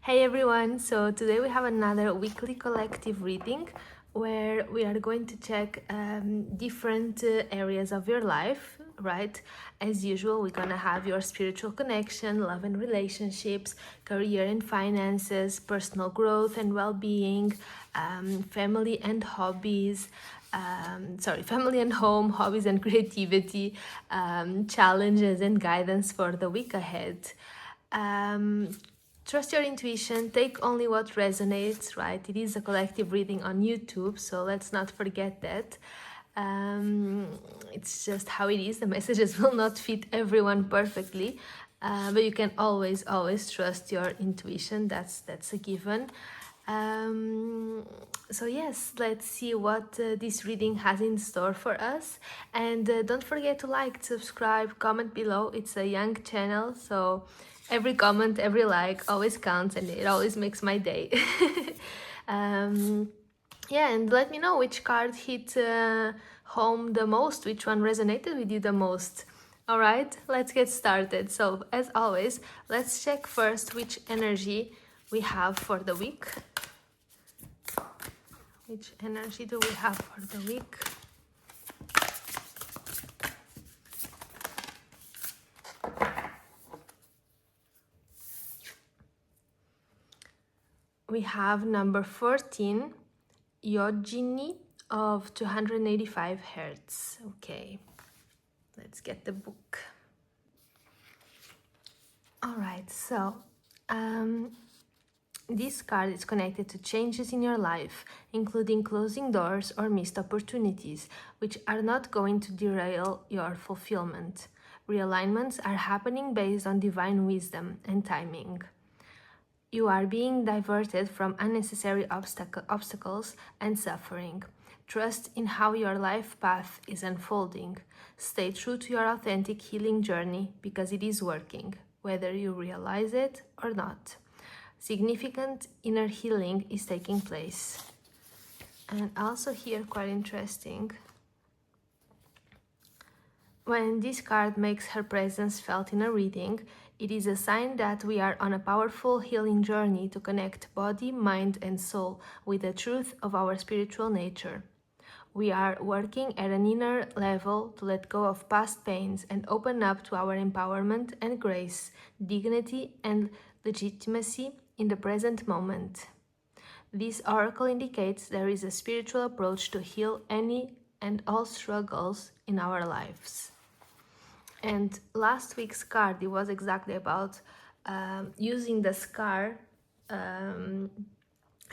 Hey everyone, so today we have another weekly collective reading where we are going to check different areas of your life, right? As usual, we're gonna have your spiritual connection, love and relationships, career and finances, personal growth and well being, family and hobbies. Family and home, hobbies and creativity, challenges and guidance for the week ahead. Trust your intuition, take only what resonates, right? It is a collective reading on YouTube, so let's not forget that. It's just how it is. The messages will not fit everyone perfectly, but you can always trust your intuition. That's a given. So yes, let's see what this reading has in store for us, and don't forget to like, subscribe, comment below. It's a young channel, so every comment, every like always counts, and it always makes my day. Yeah, and let me know which card hit home the most, which one resonated with you the most. All right, let's get started. So as always, let's check first which energy we have for the week. Which energy do we have for the week? We have number 14, Yogini of 285 Hertz. Okay, let's get the book. All right, so this card is connected to changes in your life, including closing doors or missed opportunities, which are not going to derail your fulfillment. Realignments are happening based on divine wisdom and timing. You are being diverted from unnecessary obstacles and suffering. Trust in how your life path is unfolding. Stay true to your authentic healing journey because it is working, whether you realize it or not. Significant inner healing is taking place. And also here, quite interesting, when this card makes her presence felt in a reading, it is a sign that we are on a powerful healing journey to connect body, mind, and soul with the truth of our spiritual nature. We are working at an inner level to let go of past pains and open up to our empowerment and grace, dignity, and legitimacy in the present moment. This oracle indicates there is a spiritual approach to heal any and all struggles in our lives. And last week's card, it was exactly about using the scar as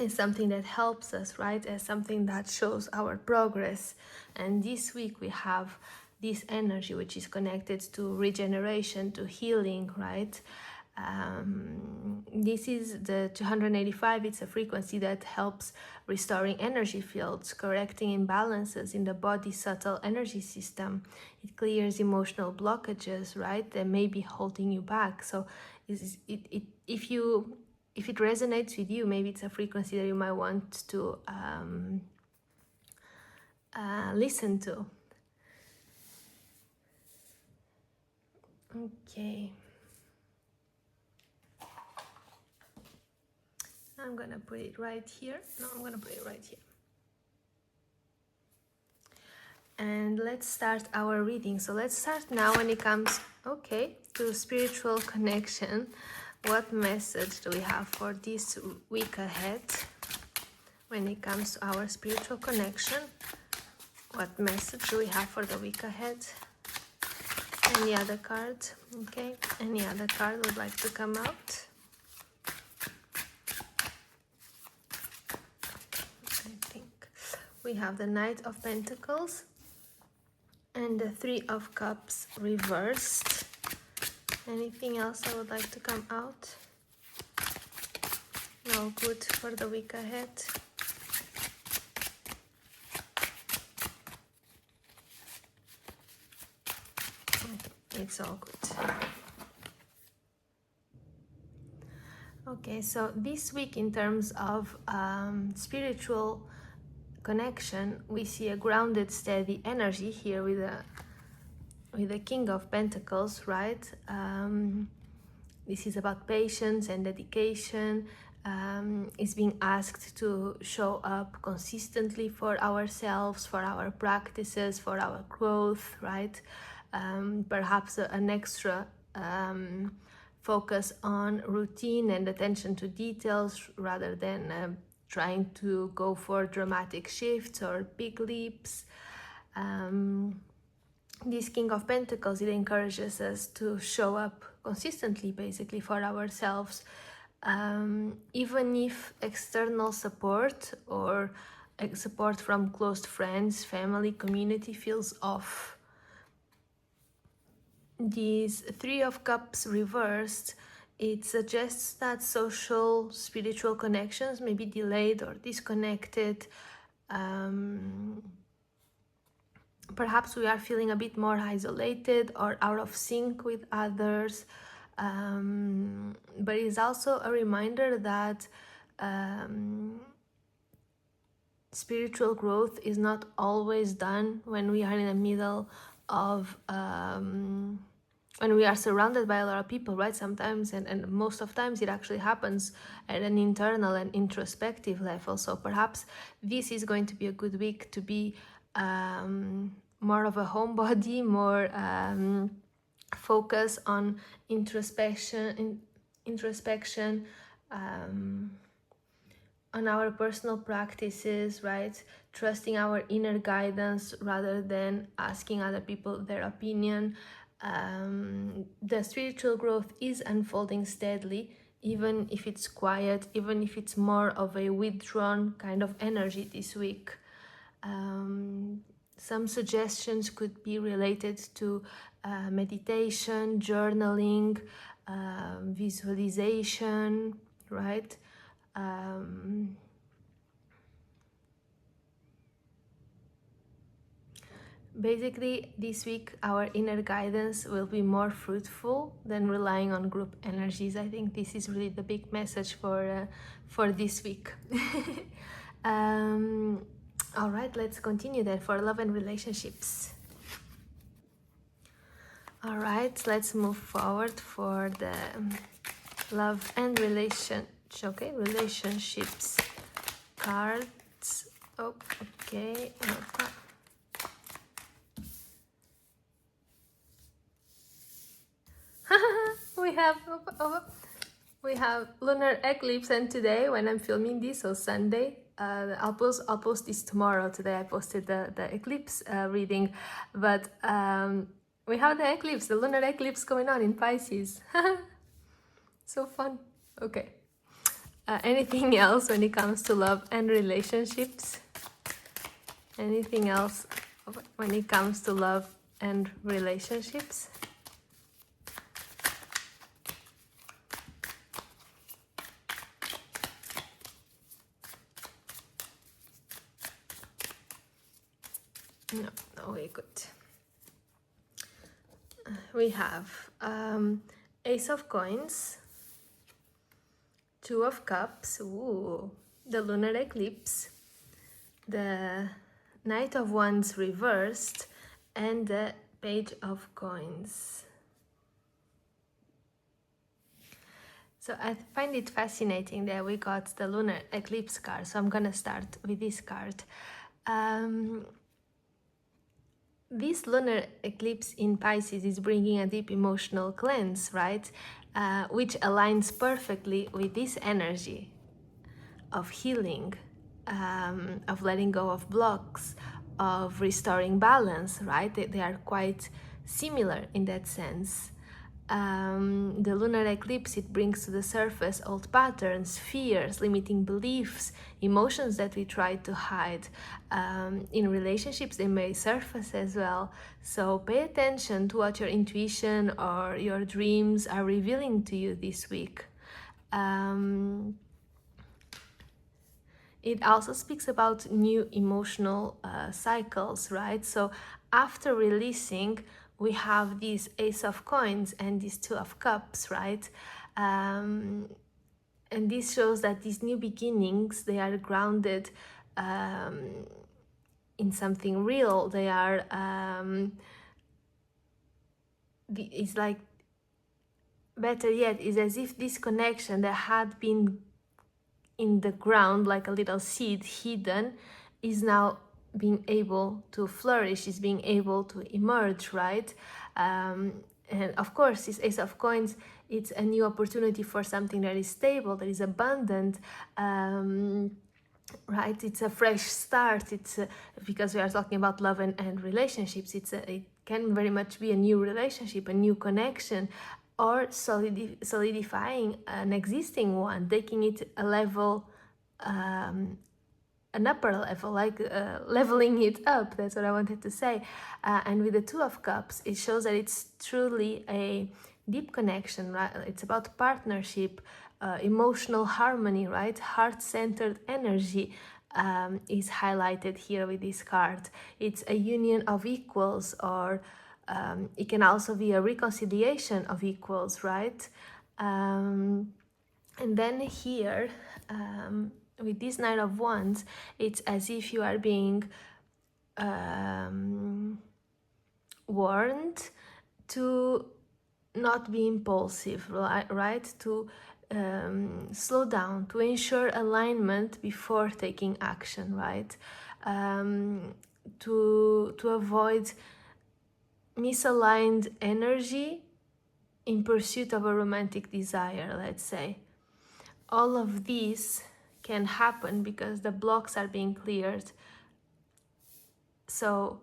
something that helps us, right? As something that shows our progress. And this week we have this energy which is connected to regeneration, to healing, right? This is the 285. It's a frequency that helps restoring energy fields, correcting imbalances in the body's subtle energy system. It clears emotional blockages, right, that may be holding you back. So if it resonates with you, maybe it's a frequency that you might want to listen to. Okay. I'm gonna put it right here. No, I'm gonna put it right here. And let's start our reading. So let's start now when it comes, to spiritual connection. What message do we have for this week ahead when it comes to our spiritual connection? What message do we have for the week ahead? Any other card? Okay, any other card would like to come out? We have the Knight of Pentacles and the Three of Cups reversed. Anything else I would like to come out? No, good for the week ahead. It's all good. Okay, so this week in terms of spiritual connection, we see a grounded, steady energy here with the King of Pentacles, right? This is about patience and dedication. Is being asked to show up consistently for ourselves, for our practices, for our growth, right? Perhaps an extra focus on routine and attention to details rather than trying to go for dramatic shifts or big leaps. This King of Pentacles, it encourages us to show up consistently, basically, for ourselves, even if external support or support from close friends, family, community feels off. These Three of Cups reversed, it suggests that social, spiritual connections may be delayed or disconnected. Perhaps we are feeling a bit more isolated or out of sync with others. But it's also a reminder that spiritual growth is not always done when we are in the middle of when we are surrounded by a lot of people, right? Sometimes and most of times it actually happens at an internal and introspective level. So perhaps this is going to be a good week to be more of a homebody, more focus on introspection, on our personal practices, right? Trusting our inner guidance rather than asking other people their opinion. The spiritual growth is unfolding steadily, even if it's quiet, even if it's more of a withdrawn kind of energy this week. Some suggestions could be related to meditation, journaling, visualization, right? Basically, this week our inner guidance will be more fruitful than relying on group energies. I think this is really the big message for this week. All right, let's continue then for love and relationships. All right, let's move forward for the love and relationships cards. Oh, okay. we have lunar eclipse, and today when I'm filming this, so Sunday, I'll post this tomorrow. Today I posted the eclipse reading, but we have the eclipse, the lunar eclipse going on in Pisces. So fun. Okay. Anything else when it comes to love and relationships? Anything else when it comes to love and relationships? No, very good. We have Ace of Coins, Two of Cups, ooh, the lunar eclipse, the Knight of Wands reversed, and the Page of Coins. So I find it fascinating that we got the lunar eclipse card, so I'm gonna start with this card. This lunar eclipse in Pisces is bringing a deep emotional cleanse, right? Which aligns perfectly with this energy of healing, of letting go of blocks, of restoring balance, right? They are quite similar in that sense. The lunar eclipse, it brings to the surface old patterns, fears, limiting beliefs, emotions that we try to hide. In relationships, they may surface as well. So pay attention to what your intuition or your dreams are revealing to you this week. It also speaks about new emotional cycles, right? So after releasing, we have this Ace of Coins and these Two of Cups, right? And this shows that these new beginnings, they are grounded in something real. They are, it's like better yet, is as if this connection that had been in the ground like a little seed hidden is now being able to flourish, is being able to emerge, right? And of course, this Ace of Coins, it's a new opportunity for something that is stable, that is abundant, right? It's a fresh start. It's because we are talking about love and relationships. It can very much be a new relationship, a new connection, or solidifying an existing one, taking it a level, an upper level, like leveling it up. That's what I wanted to say. And with the Two of Cups, it shows that it's truly a deep connection, right? It's about partnership, emotional harmony, right? Heart-centered energy is highlighted here with this card. It's a union of equals, or it can also be a reconciliation of equals, right? And then here, with this Knight of Wands, it's as if you are being warned to not be impulsive, right? To slow down, to ensure alignment before taking action, right? To avoid misaligned energy in pursuit of a romantic desire, let's say. All of these can happen because the blocks are being cleared. So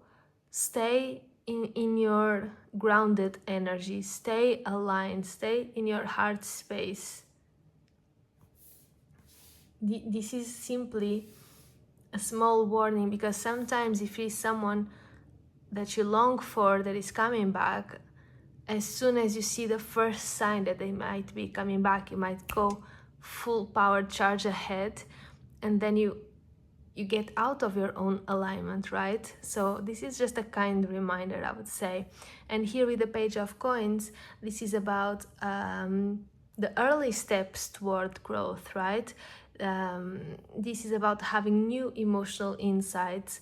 stay in your grounded energy, stay aligned, stay in your heart space. This is simply a small warning, because sometimes if it's someone that you long for that is coming back, as soon as you see the first sign that they might be coming back, you might go full power charge ahead, and then you get out of your own alignment, right? So this is just a kind reminder, I would say. And here with the Page of Coins, this is about the early steps toward growth, right? This is about having new emotional insights.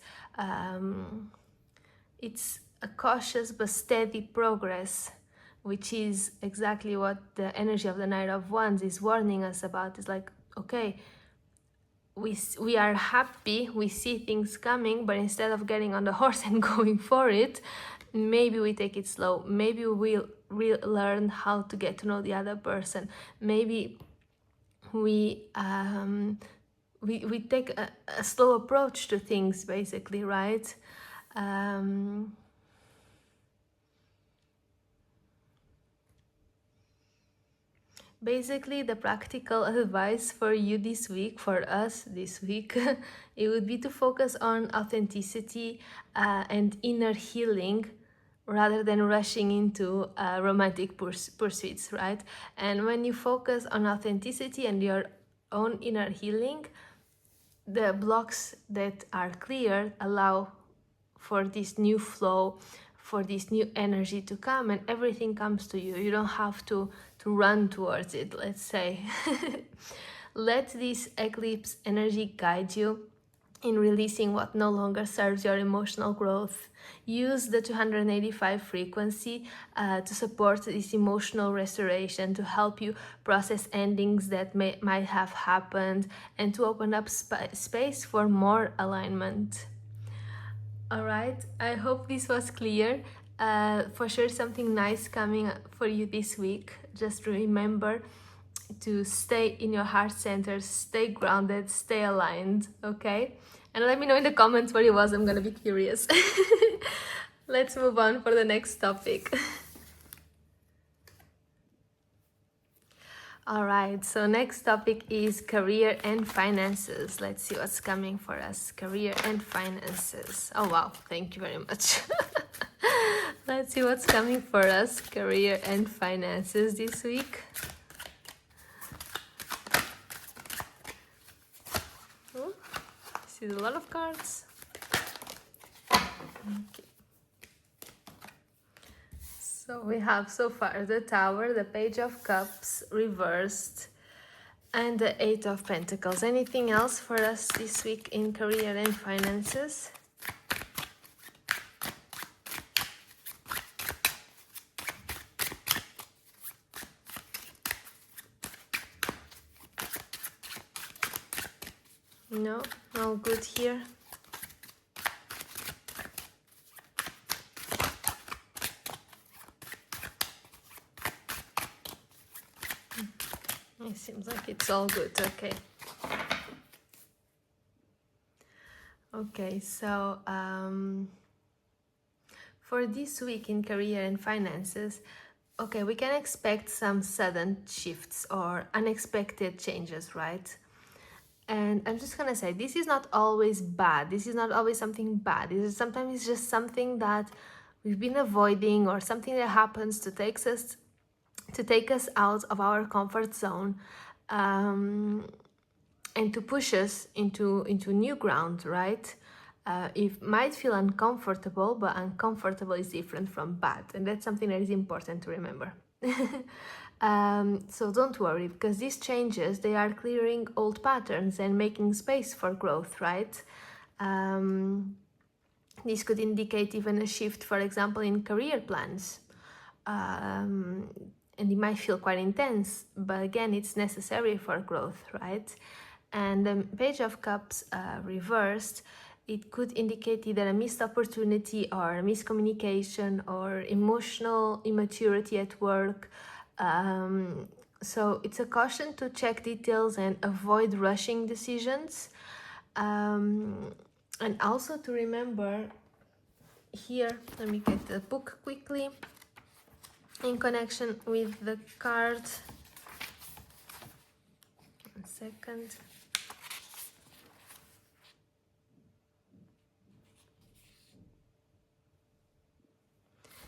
It's a cautious but steady progress, which is exactly what the energy of the Knight of Wands is warning us about. It's like, okay, we are happy, we see things coming, but instead of getting on the horse and going for it, maybe we take it slow. Maybe we'll learn how to get to know the other person. Maybe we take a slow approach to things, basically, right? Basically, the practical advice for you this week, for us this week, it would be to focus on authenticity and inner healing, rather than rushing into romantic pursuits, right? And when you focus on authenticity and your own inner healing, the blocks that are cleared allow for this new flow, for this new energy to come, and everything comes to you. You don't have to run towards it, let's say. Let this eclipse energy guide you in releasing what no longer serves your emotional growth. Use the 285 frequency to support this emotional restoration, to help you process endings that might have happened, and to open up space for more alignment. All right, I hope this was clear. For sure something nice coming for you this week. Just remember to stay in your heart center, stay grounded, stay aligned, okay? And let me know in the comments what it was. I'm gonna be curious. Let's move on for the next topic. All right, so next topic is career and finances. Let's see what's coming for us. Career and finances. Oh wow, thank you very much. Let's see what's coming for us. Career and finances this week. Oh, this is a lot of cards. Okay. So we have so far the Tower, the Page of Cups reversed, and the Eight of Pentacles. Anything else for us this week in career and finances? No, no good here. It seems like it's all good. Okay. Okay, so for this week in career and finances, okay, we can expect some sudden shifts or unexpected changes, right? And I'm just gonna say, this is not always bad. This is not always something bad. Sometimes it's just something that we've been avoiding, or something that happens to take us out of our comfort zone, and to push us into new ground, right? It might feel uncomfortable, but uncomfortable is different from bad, and that's something that is important to remember. So don't worry, because these changes, they are clearing old patterns and making space for growth, right? This could indicate even a shift, for example, in career plans. And it might feel quite intense, but again, it's necessary for growth, right? And the Page of Cups reversed, it could indicate either a missed opportunity or miscommunication or emotional immaturity at work. So it's a caution to check details and avoid rushing decisions. And also to remember here, let me get the book quickly, in connection with the card. 1 second.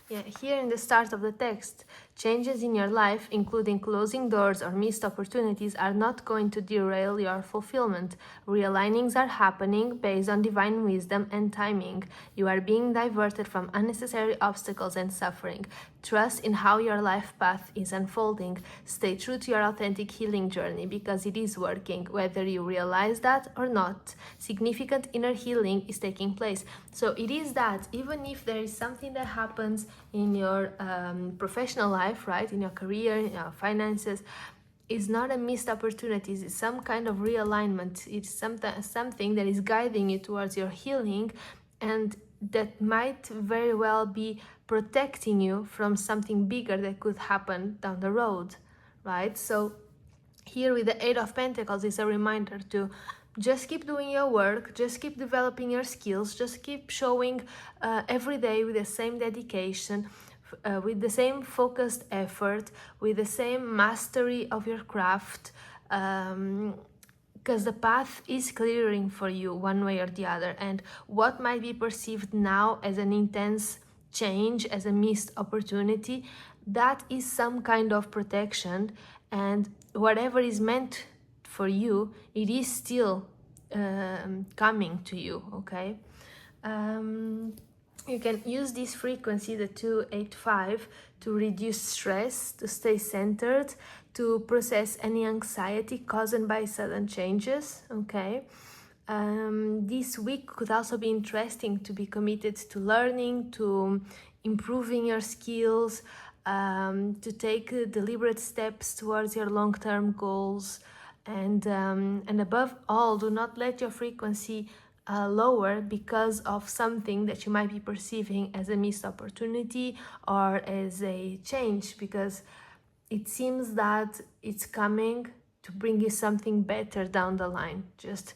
Yeah, here in the start of the text, changes in your life, including closing doors or missed opportunities, are not going to derail your fulfillment. Realignings are happening based on divine wisdom and timing. You are being diverted from unnecessary obstacles and suffering. Trust in how your life path is unfolding. Stay true to your authentic healing journey, because it is working, whether you realize that or not. Significant inner healing is taking place. So it is that even if there is something that happens in your professional life, right, in your career, in your finances, it's not a missed opportunity. It's some kind of realignment. It's something that is guiding you towards your healing, and that might very well be protecting you from something bigger that could happen down the road, right? So here with the Eight of Pentacles is a reminder to just keep doing your work, just keep developing your skills, just keep showing every day with the same dedication, with the same focused effort, with the same mastery of your craft, because the path is clearing for you one way or the other. And what might be perceived now as an intense change, as a missed opportunity, that is some kind of protection. And whatever is meant for you, it is still coming to you, okay? You can use this frequency, the 285, to reduce stress, to stay centered, to process any anxiety caused by sudden changes, okay? This week could also be interesting to be committed to learning, to improving your skills, to take deliberate steps towards your long-term goals, and above all, do not let your frequency lower because of something that you might be perceiving as a missed opportunity or as a change, because it seems that it's coming to bring you something better down the line. Just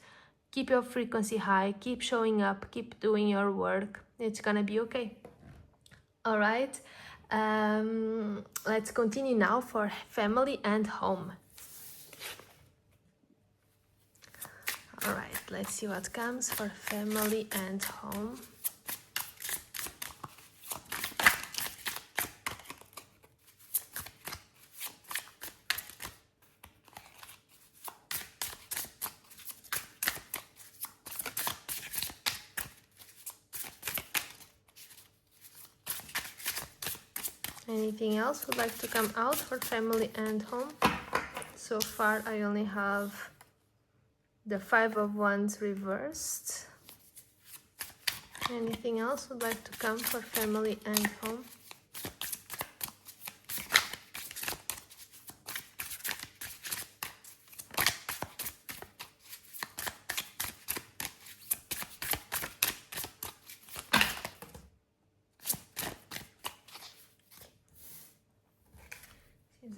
keep your frequency high, keep showing up, keep doing your work. It's gonna be okay. All right, let's continue now for family and home. All right, let's see what comes for family and home. Anything else would like to come out for family and home? So far, I only have the Five of Wands reversed. Anything else would like to come for family and home?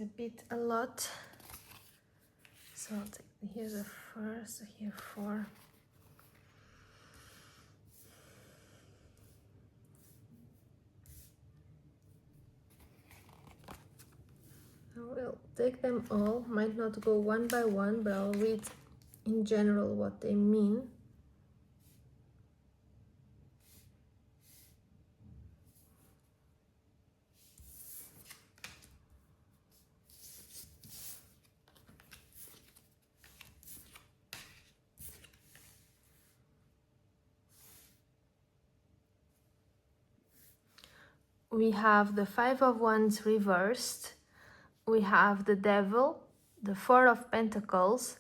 a bit a lot. So I'll take here's the first, here 4. I will take them all, might not go one by one, but I'll read in general what they mean. We have the 5 of Wands reversed, we have the Devil, the 4 of Pentacles,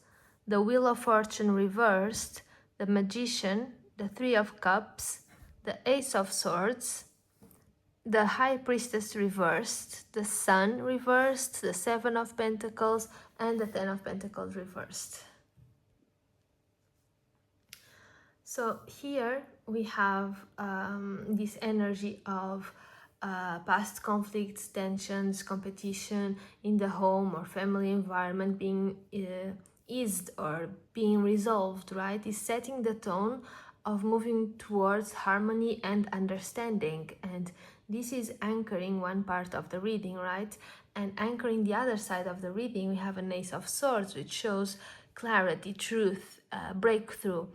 the Wheel of Fortune reversed, the Magician, the 3 of Cups, the Ace of Swords, the High Priestess reversed, the Sun reversed, the 7 of Pentacles, and the 10 of Pentacles reversed. So here we have this energy of past conflicts, tensions, competition in the home or family environment being eased or being resolved, right? Is setting the tone of moving towards harmony and understanding. And this is anchoring one part of the reading, right? And anchoring the other side of the reading, we have an Ace of Swords, which shows clarity, truth, breakthrough,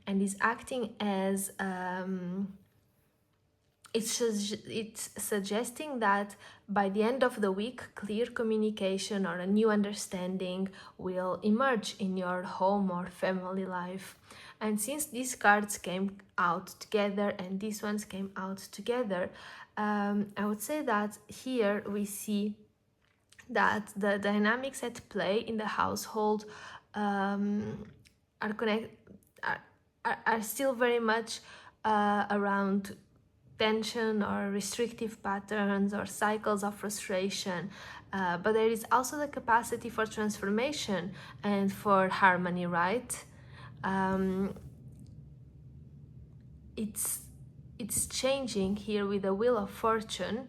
and is acting as it's suggesting that by the end of the week, clear communication or a new understanding will emerge in your home or family life. And since these cards came out together and these ones came out together, I would say that here we see that the dynamics at play in the household are still very much around tension or restrictive patterns or cycles of frustration, but there is also the capacity for transformation and for harmony, right? It's changing here with the Wheel of Fortune.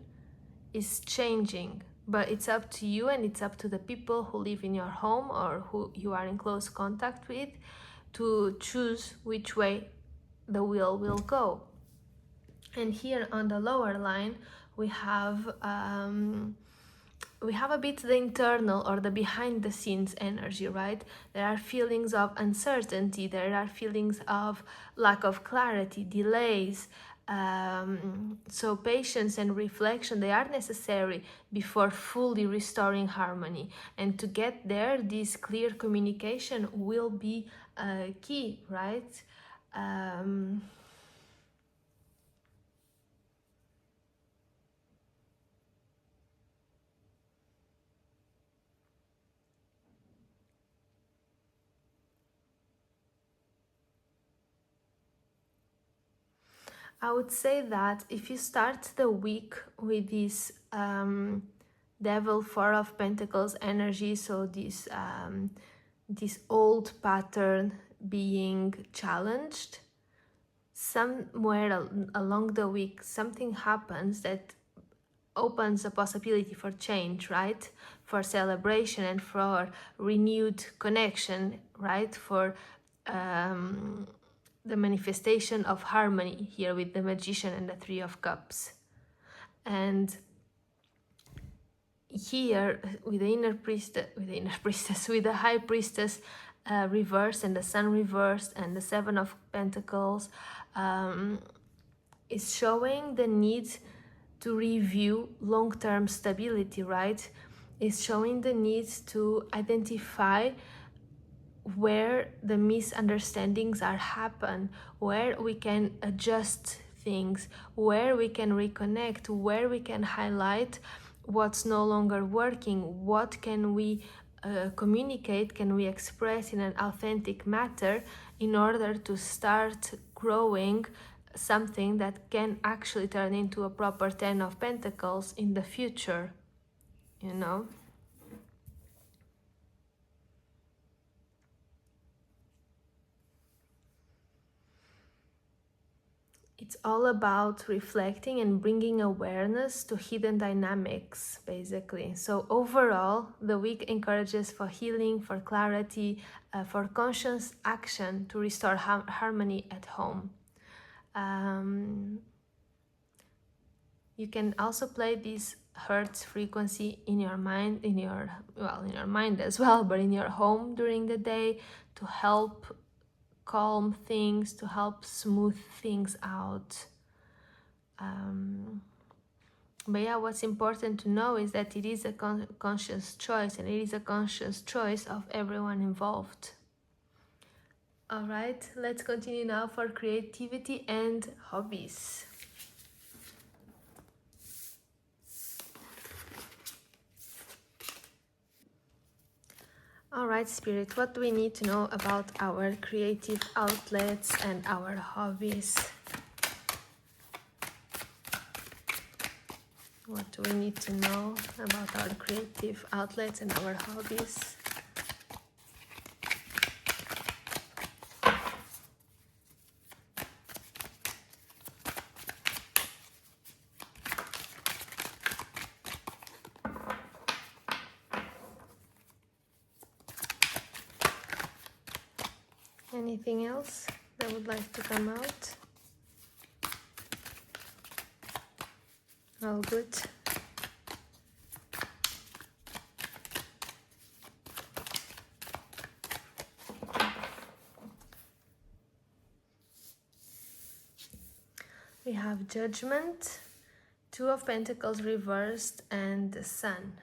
Is changing, but it's up to you and it's up to the people who live in your home or who you are in close contact with to choose which way the wheel will go. And here on the lower line we have a bit the internal or the behind the scenes energy, right? There are feelings of uncertainty, there are feelings of lack of clarity, delays. So patience and reflection, they are necessary before fully restoring harmony. And to get there, this clear communication will be key, right? I would say that if you start the week with this Devil, 4 of Pentacles energy, so this old pattern being challenged, somewhere along the week something happens that opens a possibility for change, right? For celebration and for renewed connection, right? For the manifestation of harmony here with the Magician and the 3 of Cups. And here with the inner priestess, with the High Priestess reversed and the Sun reversed and the 7 of Pentacles, is showing the need to review long-term stability, right? Is showing the need to identify where the misunderstandings are happen, where we can adjust things, where we can reconnect, where we can highlight what's no longer working, what can we communicate, can we express in an authentic manner in order to start growing something that can actually turn into a proper 10 of Pentacles in the future, you know? It's all about reflecting and bringing awareness to hidden dynamics, basically. So overall, the week encourages for healing, for clarity, for conscious action to restore harmony at home. You can also play this hertz frequency in your mind, in your mind as well, but in your home during the day to help calm things, to help smooth things out. But yeah, what's important to know is that it is a conscious choice, and it is a conscious choice of everyone involved. All right, let's continue now for creativity and hobbies. All right, Spirit, what do we need to know about our creative outlets and our hobbies? What do we need to know about our creative outlets and our hobbies? Anything else that would like to come out? All good. We have Judgment, Two of Pentacles reversed, and the Sun.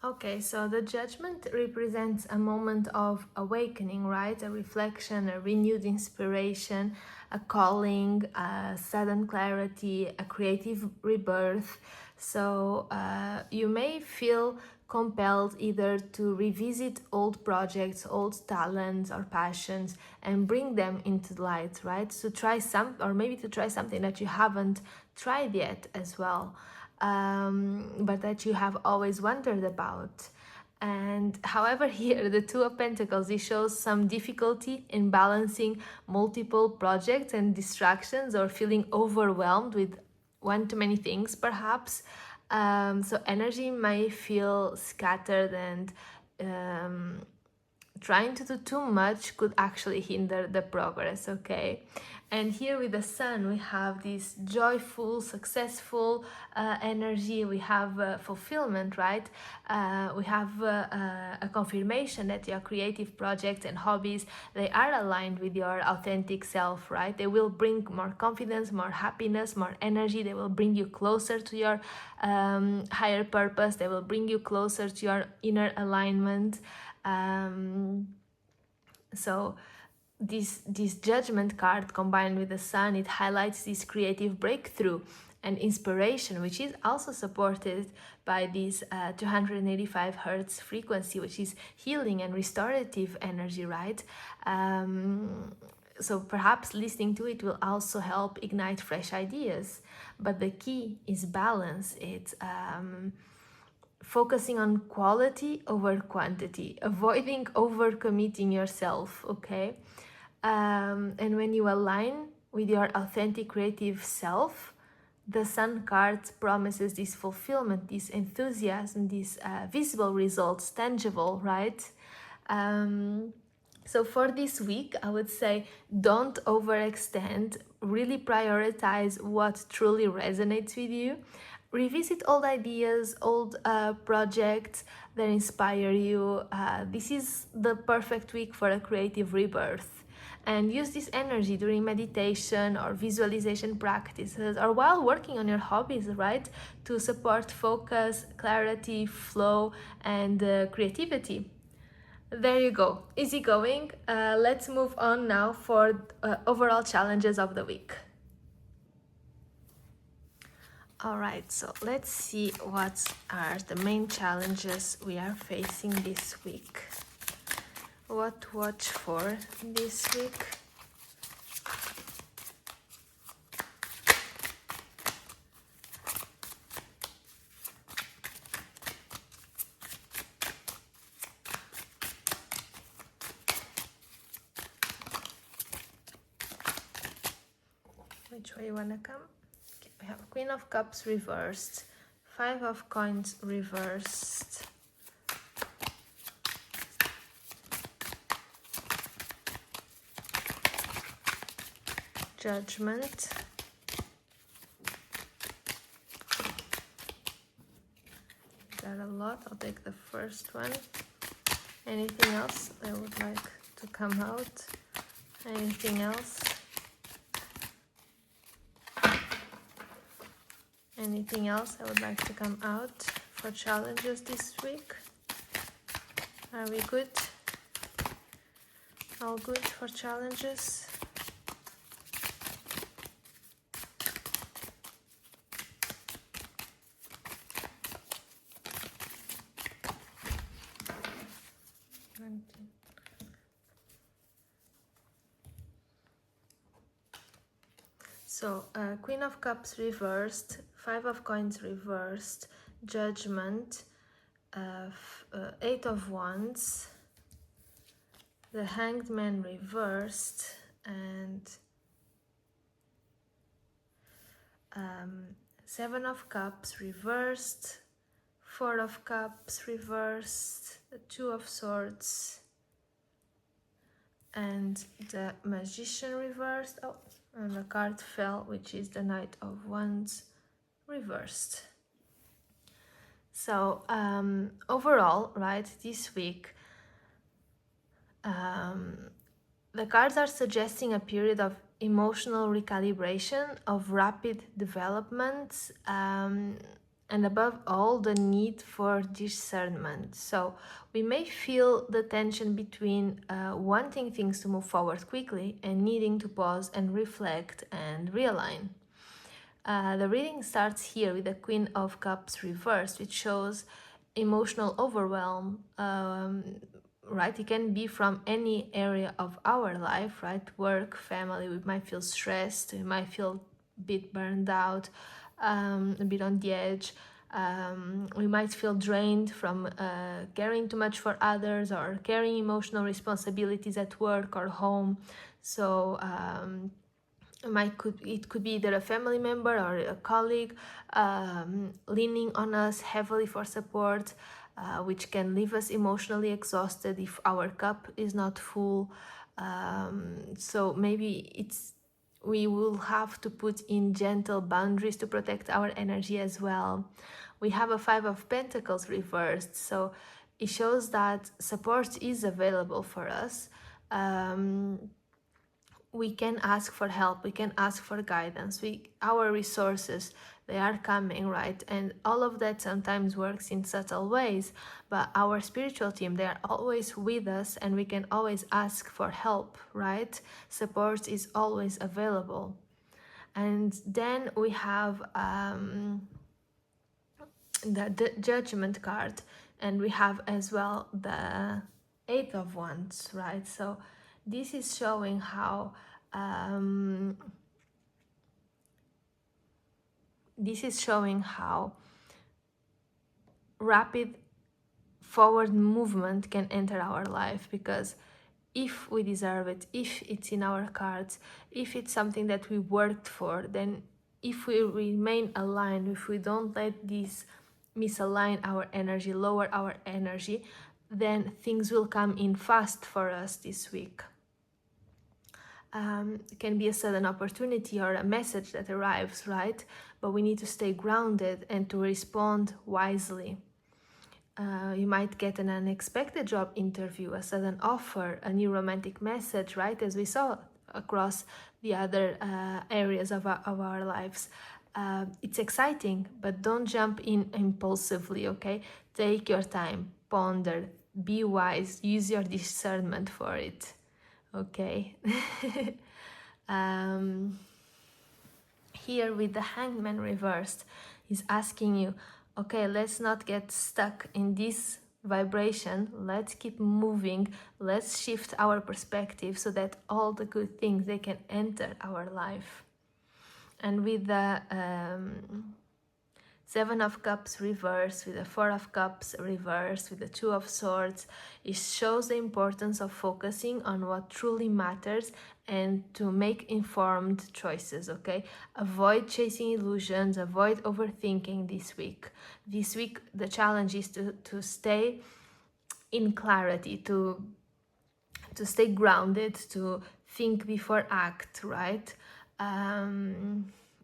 Okay, so the Judgment represents a moment of awakening, right? A reflection, a renewed inspiration, a calling, a sudden clarity, a creative rebirth. So you may feel compelled either to revisit old projects, old talents or passions and bring them into light, right? To try or maybe to try something that you haven't tried yet as well. But that you have always wondered about. And however, here the Two of Pentacles, it shows some difficulty in balancing multiple projects and distractions, or feeling overwhelmed with one too many things perhaps. So energy may feel scattered, and trying to do too much could actually hinder the progress, okay? And here with the Sun, we have this joyful, successful energy. We have fulfillment, right? We have a confirmation that your creative projects and hobbies, they are aligned with your authentic self, right? They will bring more confidence, more happiness, more energy. They will bring you closer to your higher purpose. They will bring you closer to your inner alignment. So this Judgment card combined with the Sun, it highlights this creative breakthrough and inspiration, which is also supported by this 285 hertz frequency, which is healing and restorative energy, right? So perhaps listening to it will also help ignite fresh ideas. But the key is balance. It's focusing on quality over quantity, avoiding overcommitting yourself, okay? And when you align with your authentic creative self, the Sun card promises this fulfillment, this enthusiasm, these visible results, tangible, right? So for this week, I would say don't overextend, really prioritize what truly resonates with you. Revisit old ideas, old projects that inspire you. This is the perfect week for a creative rebirth. And use this energy during meditation or visualization practices, or while working on your hobbies, right? To support focus, clarity, flow, and creativity. There you go, easy going. Let's move on now for overall challenges of the week. All right, so let's see what are the main challenges we are facing this week. What to watch for this week? Which way you wanna come? Okay, we have Queen of Cups reversed, Five of Coins reversed, Judgment, there are a lot. I'll take the first one. Anything else I would like to come out? Anything else? Anything else I would like to come out for challenges this week? Are we good? All good for challenges? So, Queen of Cups reversed, Five of Coins reversed, Judgment, Eight of Wands, the Hanged Man reversed, and Seven of Cups reversed, Four of Cups reversed, the Two of Swords, and the Magician reversed. Oh, and the card fell, which is the Knight of Wands reversed. So overall, right, this week, the cards are suggesting a period of emotional recalibration, of rapid development, and above all, the need for discernment. So we may feel the tension between wanting things to move forward quickly and needing to pause and reflect and realign. The reading starts here with the Queen of Cups reversed, which shows emotional overwhelm, right? It can be from any area of our life, right? Work, family, we might feel stressed, we might feel a bit burned out, a bit on the edge. We might feel drained from caring too much for others or carrying emotional responsibilities at work or home. So it could be either a family member or a colleague leaning on us heavily for support, which can leave us emotionally exhausted if our cup is not full. So maybe we will have to put in gentle boundaries to protect our energy as well. We have a Five of Pentacles reversed, so it shows that support is available for us. We can ask for help, we can ask for guidance, our resources, they are coming, right? And all of that sometimes works in subtle ways, but our spiritual team, they are always with us and we can always ask for help, right? Support is always available. And then we have the Judgment card, and we have as well the Eight of Wands, right? So this is showing how rapid forward movement can enter our life, because if we deserve it, if it's in our cards, if it's something that we worked for, then if we remain aligned, if we don't let this misalign our energy, lower our energy, then things will come in fast for us this week. It can be a sudden opportunity or a message that arrives, right? But we need to stay grounded and to respond wisely. You might get an unexpected job interview, a sudden offer, a new romantic message, right? As we saw across the other areas of our lives. It's exciting, but don't jump in impulsively, okay? Take your time, ponder, be wise, use your discernment for it, okay? Here with the Hangman reversed, is asking you, okay, let's not get stuck in this vibration, let's keep moving, let's shift our perspective so that all the good things, they can enter our life. And with the Seven of Cups reversed, with the Four of Cups reversed, with the Two of Swords, it shows the importance of focusing on what truly matters and to make informed choices, okay? Avoid chasing illusions, avoid overthinking this week. This week, the challenge is to stay in clarity, to stay grounded, to think before act, right?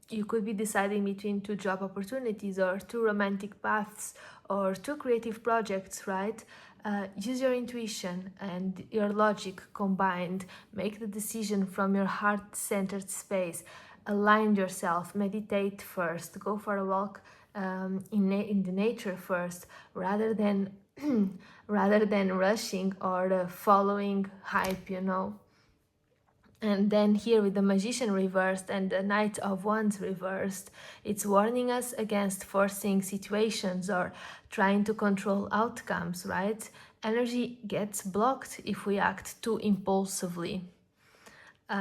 You could be deciding between two job opportunities or two romantic paths or two creative projects, right? Use your intuition and your logic combined. Make the decision from your heart-centered space. Align yourself. Meditate first. Go for a walk in the nature first, rather than rushing or following hype, you know. And then here with the Magician reversed and the Knight of Wands reversed, it's warning us against forcing situations or trying to control outcomes, right? Energy gets blocked if we act too impulsively.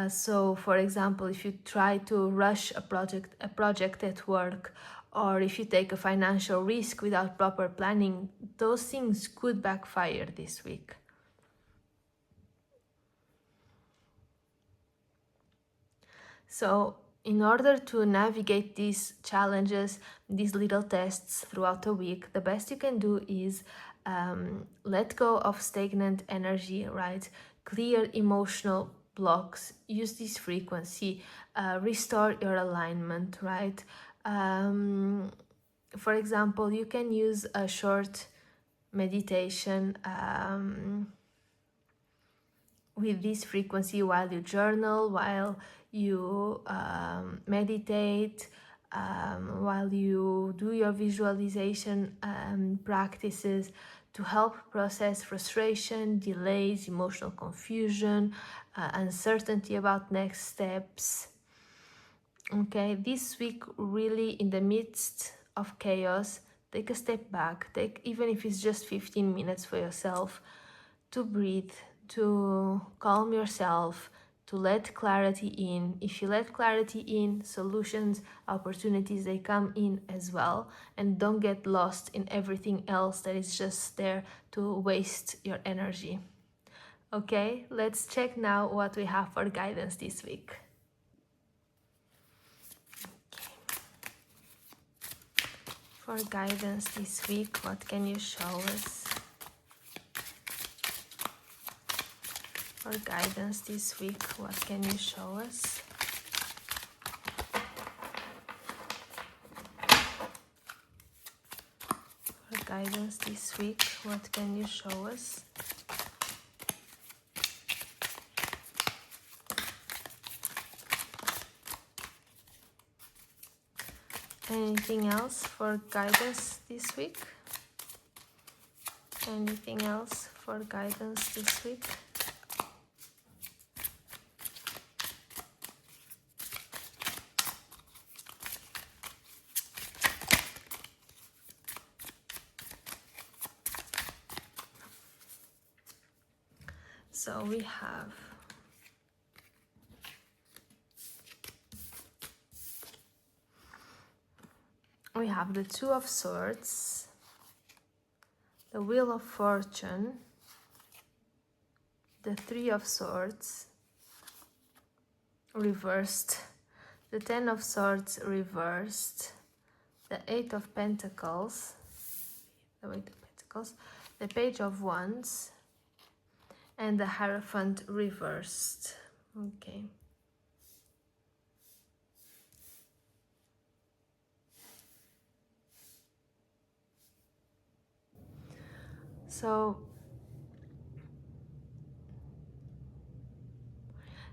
So, for example, if you try to rush a project at work, or if you take a financial risk without proper planning, those things could backfire this week. So, in order to navigate these challenges, these little tests throughout the week, the best you can do is let go of stagnant energy, right? Clear emotional blocks, use this frequency, restore your alignment, right? For example, you can use a short meditation with this frequency while you journal, while you meditate, while you do your visualization practices, to help process frustration, delays, emotional confusion, uncertainty about next steps. Okay, this week, really in the midst of chaos, take a step back, even if it's just 15 minutes for yourself, to breathe, to calm yourself, to let clarity in. If you let clarity in, solutions, opportunities, they come in as well. And don't get lost in everything else that is just there to waste your energy. Okay, let's check now what we have for guidance this week. For guidance this week, what can you show us? For guidance this week, what can you show us? For guidance this week, what can you show us? Anything else for guidance this week? Anything else for guidance this week? So we have the Two of Swords, the Wheel of Fortune, the Three of Swords reversed, the Ten of Swords reversed, the Eight of Pentacles, the Page of Wands, and the Hierophant reversed. Okay. So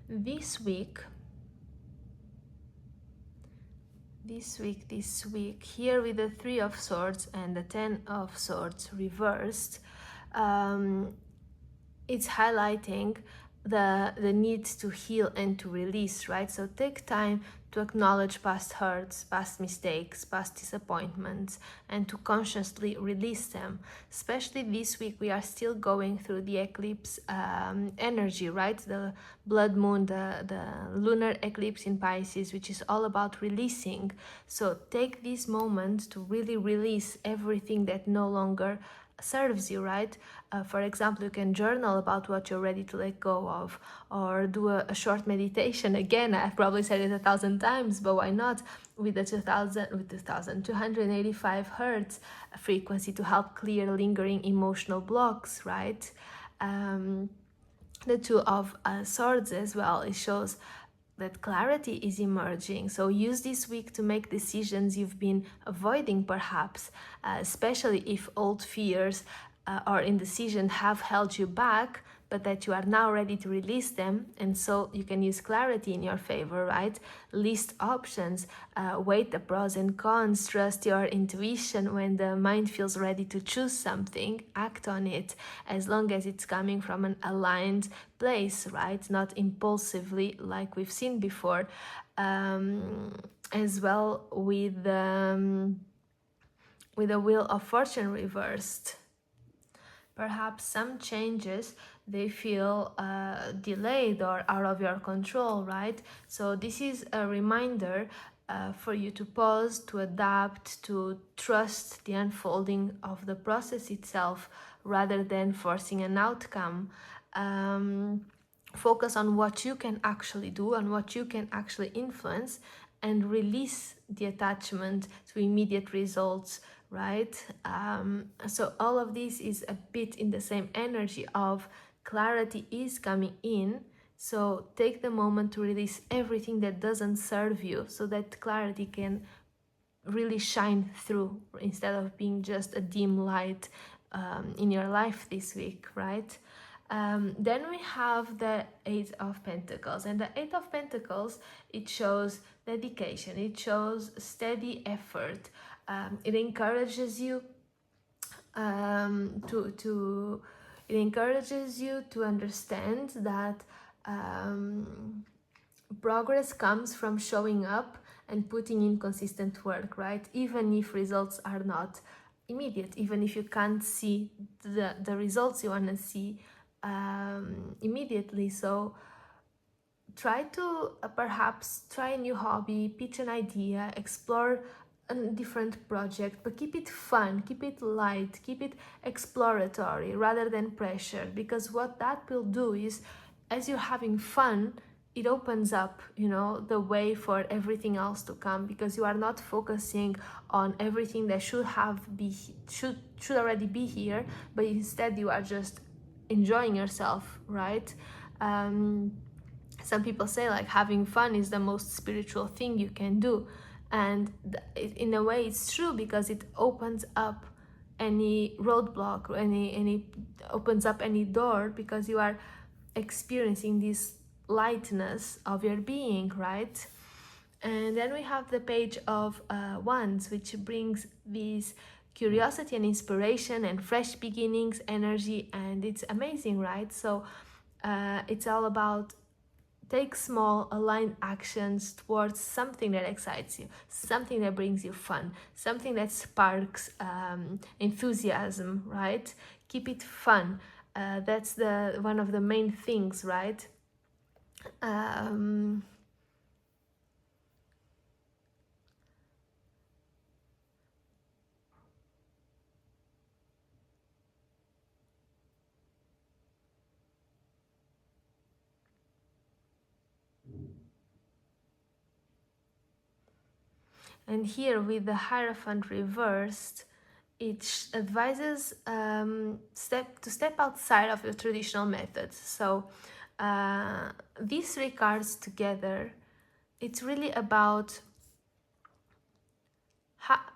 this week, here with the Three of Swords and the Ten of Swords reversed, it's highlighting the need to heal and to release, right? So take time to acknowledge past hurts, past mistakes, past disappointments, and to consciously release them. Especially this week, we are still going through the eclipse energy, right? The blood moon, the lunar eclipse in Pisces, which is all about releasing. So take this moment to really release everything that no longer serves you, right? For example, you can journal about what you're ready to let go of, or do a short meditation. Again, I've probably said it 1,000 times, but why not? With the 2,285 hertz frequency to help clear lingering emotional blocks, right? The Two of Swords as well, it shows that clarity is emerging. So use this week to make decisions you've been avoiding, perhaps, especially if old fears or indecision have held you back, but that you are now ready to release them. And so you can use clarity in your favor, right? List options, weigh the pros and cons, trust your intuition. When the mind feels ready to choose something, act on it, as long as it's coming from an aligned place, right? Not impulsively, like we've seen before. As well with the Wheel of Fortune reversed. Perhaps some changes, they feel delayed or out of your control, right? So this is a reminder for you to pause, to adapt, to trust the unfolding of the process itself rather than forcing an outcome. Focus on what you can actually do and what you can actually influence, and release the attachment to immediate results, right? So all of this is a bit in the same energy of clarity is coming in. So take the moment to release everything that doesn't serve you, so that clarity can really shine through instead of being just a dim light in your life this week, right? Then we have the Eight of Pentacles, and the Eight of Pentacles, it shows dedication, it shows steady effort. It encourages you it encourages you to understand that progress comes from showing up and putting in consistent work, right? Even if results are not immediate, even if you can't see the results you want to see immediately. So try to perhaps try a new hobby, pitch an idea, explore a different project, but keep it fun, keep it light, keep it exploratory rather than pressure, because what that will do is, as you're having fun, it opens up, the way for everything else to come, because you are not focusing on everything that should already be here, but instead you are just enjoying yourself, right? Some people say like having fun is the most spiritual thing you can do, and in a way it's true, because it opens up any roadblock, or any opens up any door, because you are experiencing this lightness of your being, right? And then we have the Page of Wands, which brings this curiosity and inspiration and fresh beginnings energy, and it's amazing, right? So it's all about take small aligned actions towards something that excites you, something that brings you fun, something that sparks enthusiasm, right? Keep it fun. That's the one of the main things, right? And here with the Hierophant reversed, it advises step outside of the traditional methods. So these three cards together, it's really about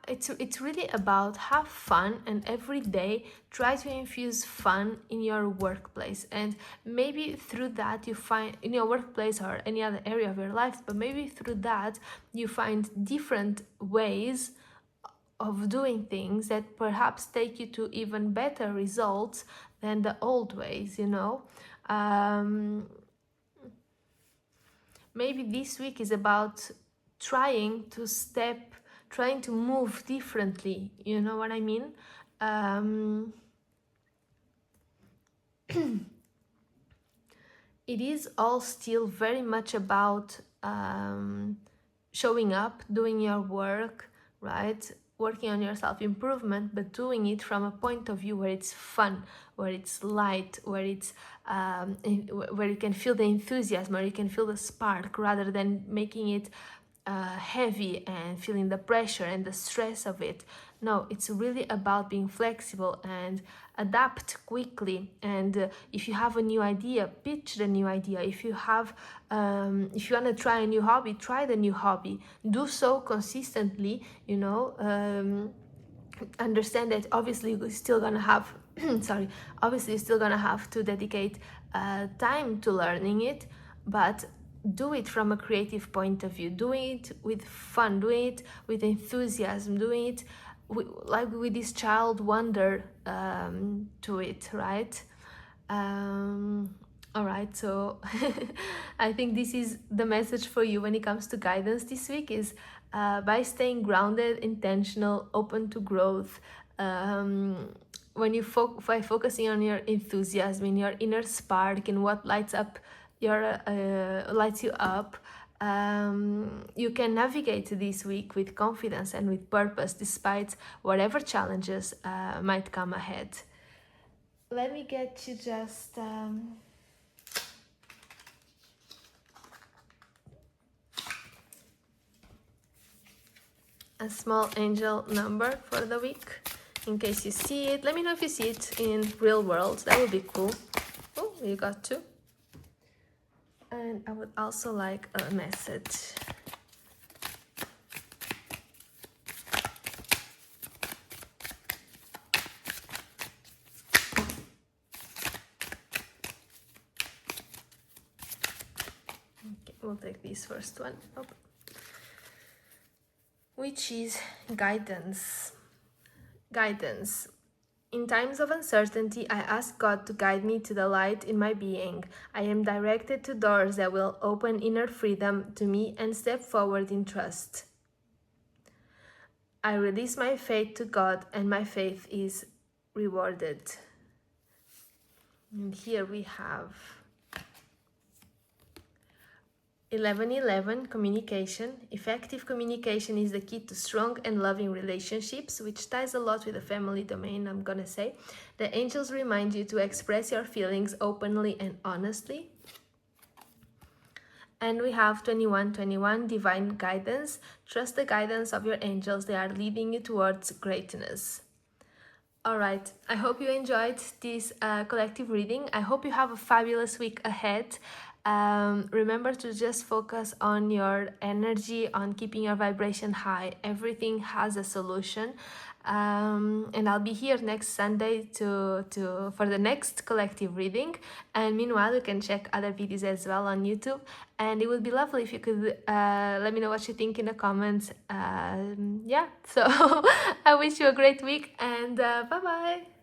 it's really about have fun, and every day try to infuse fun in your workplace, and maybe through that you find in your workplace or any other area of your life, but maybe through that you find different ways of doing things that perhaps take you to even better results than the old ways, maybe this week is about trying to move differently, you know what I mean? It is all still very much about showing up, doing your work, right? working on your self-improvement, but doing it from a point of view where it's fun, where it's light, where it's where you can feel the enthusiasm, where you can feel the spark, rather than making it heavy and feeling the pressure and the stress of it. No, it's really about being flexible and adapt quickly. And if you have a new idea, pitch the new idea. If you have if you want to try a new hobby, try the new hobby. Do so consistently, understand that obviously you're still gonna have obviously you're still gonna have to dedicate time to learning it, but do it from a creative point of view. Do it with fun, do it with enthusiasm, do it like with this child wonder to it, right? All right, so I think this is the message for you when it comes to guidance this week, is by staying grounded, intentional, open to growth, when you by focusing on your enthusiasm, in your inner spark, and what lights you up, you can navigate this week with confidence and with purpose, despite whatever challenges might come ahead. Let me get you just a small angel number for the week, in case you see it. Let me know if you see it in real world. That would be cool. Oh, you got two. And I would also like a message. Okay, we'll take this first one. Which is guidance. Guidance. In times of uncertainty, I ask God to guide me to the light in my being. I am directed to doors that will open inner freedom to me and step forward in trust. I release my faith to God, and my faith is rewarded. And here we have 11:11, communication. Effective communication is the key to strong and loving relationships, which ties a lot with the family domain, I'm gonna say. The angels remind you to express your feelings openly and honestly. And we have 21:21, divine guidance. Trust the guidance of your angels. They are leading you towards greatness. All right, I hope you enjoyed this collective reading. I hope you have a fabulous week ahead. Remember to just focus on your energy, on keeping your vibration high. Everything has a solution. And I'll be here next Sunday for the next collective reading. And meanwhile, you can check other videos as well on YouTube. And it would be lovely if you could let me know what you think in the comments. Yeah, so I wish you a great week, and bye-bye.